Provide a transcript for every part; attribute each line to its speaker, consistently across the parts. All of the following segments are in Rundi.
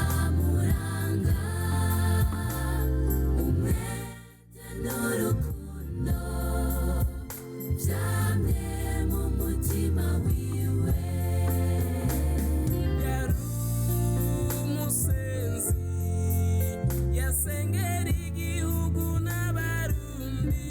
Speaker 1: camuranga umwete n'urukundo vyamye mu mutima wiwe.
Speaker 2: yari umusenzi yasengera igihugu n'abarundi.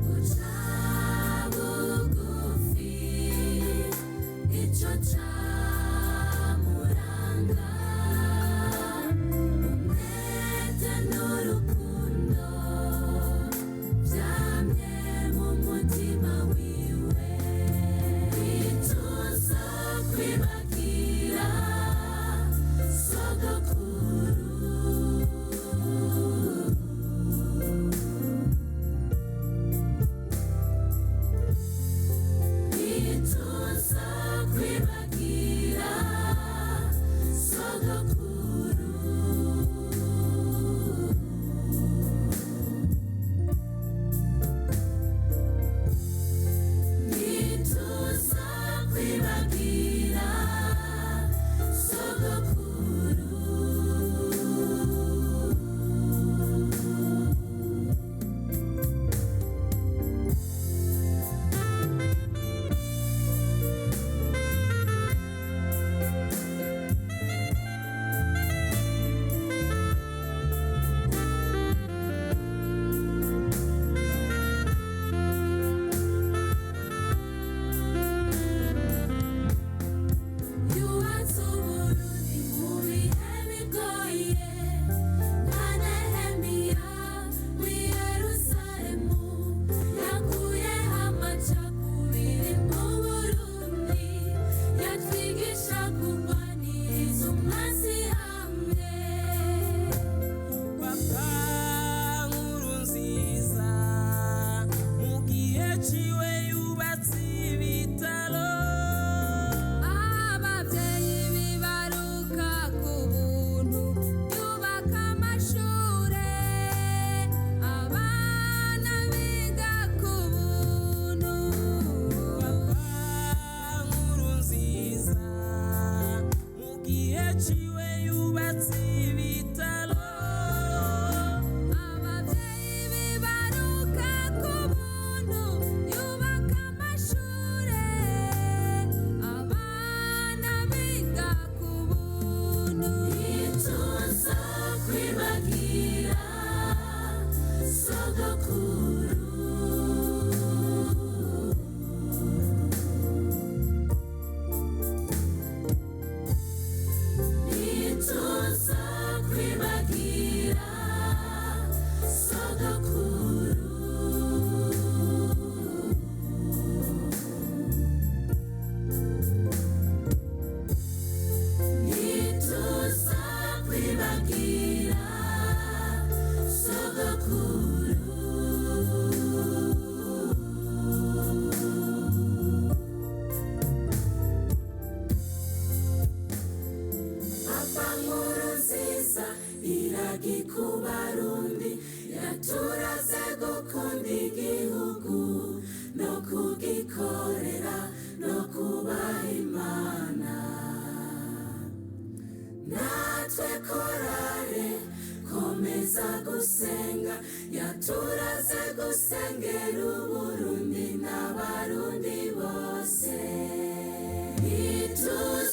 Speaker 1: Guca bugufi ico camuranga umwete n'urukundo vyamye mu mutima wiwe. Ituzo kwibagira sogokuru ituzo kwibagira sogokuru ituzo kwibagira sogokuru. Yubatse Uburundi mu bihe bigoye nka Nehemiya w'i Yerusalemu yakuyeho amacakubiri mu Burundi yatwigisha kurwaniriza umwasi hamwe.
Speaker 2: Papa Nkurunziza mu gihe ciwe yubatse ibitaro.
Speaker 1: Abavyeyi bibaruka ku buntu yubaka amashure abana biga ku buntu.
Speaker 2: Papa Nkurunziza mu gihe ciwe yubatse ibitaro.
Speaker 1: Abavyeyi bibaruka ku buntu yubaka amashure abana biga ku buntu. Ituzo kwibagira sogokuru ituzo kwibagira sogokuru ituzo kwibagira sogokuru. gusenga yaturaze gusengera Uburundi n'abarundi bose. Ituze